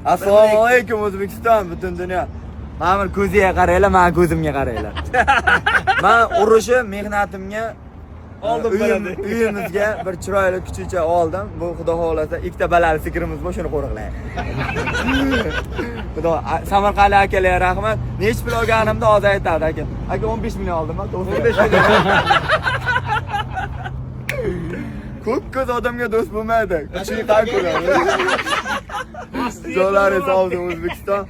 Assalomu alaykum O'zbekiston, butun dunyo. Mana ko'ziga qaranglar, men ko'zimga qaranglar. Men urushi mehnatimga oldim bo'ladi. Uyimizga bir chiroyli kuchicha oldim. Bu xudo xolasa ikkita balali sikrimiz bor, shuni qo'riqlang. Xudo Samarqandlik akalarga rahmat. Nech pul olganimda hozir aytadi aka. Aka 15 million oldim, 15 million. Ko'p odamga do'st bo'lmaydi. Kuchli qalb ko'radi. Jo'lari savdo O'zbekiston.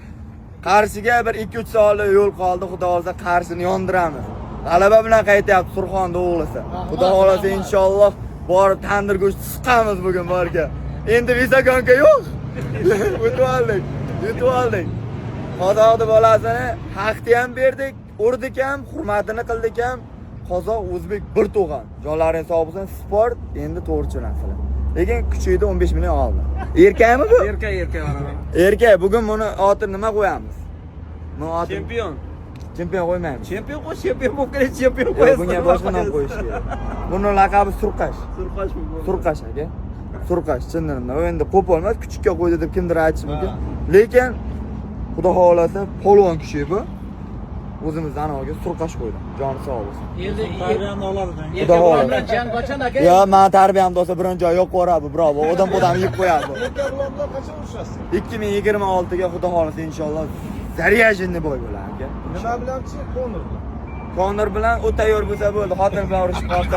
Qarshiga bir 2-3 soatlik yo'l qoldi. Xudo xolasa Qarshini yondiramiz. G'alaba bilan qaytyapti Surxonda o'g'lisi. Xudo xolasa inshaalloh borib tandir go'sht siqamiz bugun borga. Endi visagonka yo'q. Yutib oldik. Qozoqni bolasini haqni ham berdik, urdik ham, hurmatini qildik ham. Qozoq o'zbek bir to'g'an. Jonlaring sog' bo'lsin, sport endi to'g'ri narsa. Lekin kuchiydi 15 million oldi. Erkakmi bu? Erkak mana. Erkak, bugun buni otini nima qo'yamiz? Chempion. Chempion qo'ymaymiz. Chempion qo'y, chempion bo'lib chempion qo'yasiz. Bunga boshqa nom qo'yish kerak. Buni laqabi Surqash. Surqashmi bu? Surqash aka. Surqash chindan. U endi qo'p olmas, kuchukka qo'ydi deb kimdir aytishi mumkin. Lekin xudo xolasa polvon kishi bu. O'zimizdan anaviga Surqash qo'ydim. Joni sog' bo'lsin. Endi tarbiyani oladi. Xudo xolasa. Jang qachon aka? Yo, men tarbiyamda olsa biron joy yo'q qo'radi, bravo. Odam yeb qo'yadi. Erkak bilan qachon urishasiz? 2026 ga xudo xolasa inshaalloh zariyajinni boy bo'ladi aka. Nima bilanchi? Konor bilan. Konor bilan u tayyor bo'lsa bo'ldi. Xotin bilan urushib qolsa,